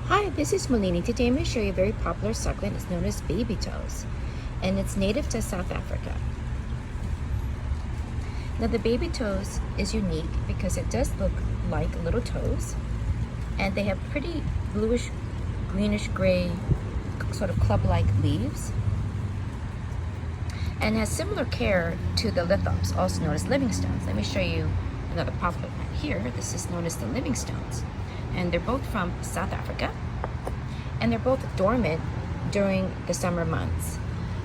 Hi, this is Malini. Today I'm going to show you a very popular succulent. It's known as baby toes, and it's native to South Africa. Now the baby toes is unique because it does look like little toes, and they have pretty bluish, greenish gray, sort of club-like leaves, and has similar care to the lithops, also known as livingstones. Let me show you another popular plant here. This is known as the livingstones, and they're both from South Africa, and they're both dormant during the summer months.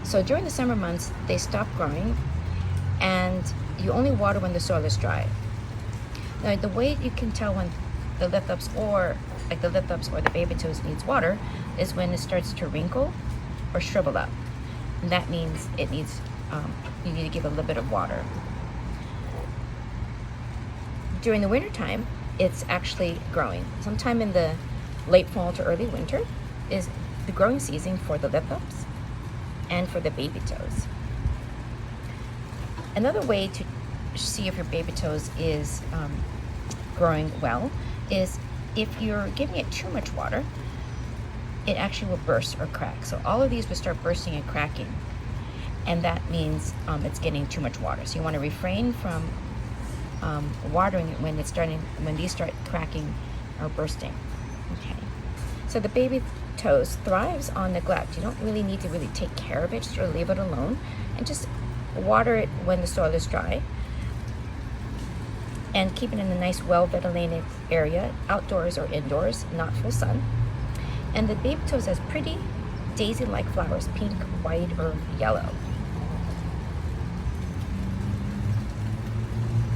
So during the summer months, they stop growing, and you only water when the soil is dry. Now, the way you can tell when the lithops or the baby toes needs water is when it starts to wrinkle or shrivel up. And that means it needs, you need to give a little bit of water. During the winter time, it's actually growing. Sometime in the late fall to early winter is the growing season for the lithops and for the baby toes. Another way to see if your baby toes is growing well is if you're giving it too much water, it actually will burst or crack. So all of these will start bursting and cracking, and that means it's getting too much water. So you want to refrain from watering it when these start cracking or bursting. Okay. So the baby toes thrives on neglect. You don't really need to take care of it, just sort of leave it alone and just water it when the soil is dry, and keep it in a nice, well-ventilated area, outdoors or indoors, not full sun. And the baby toes has pretty daisy-like flowers, pink, white, or yellow.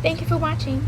Thank you for watching.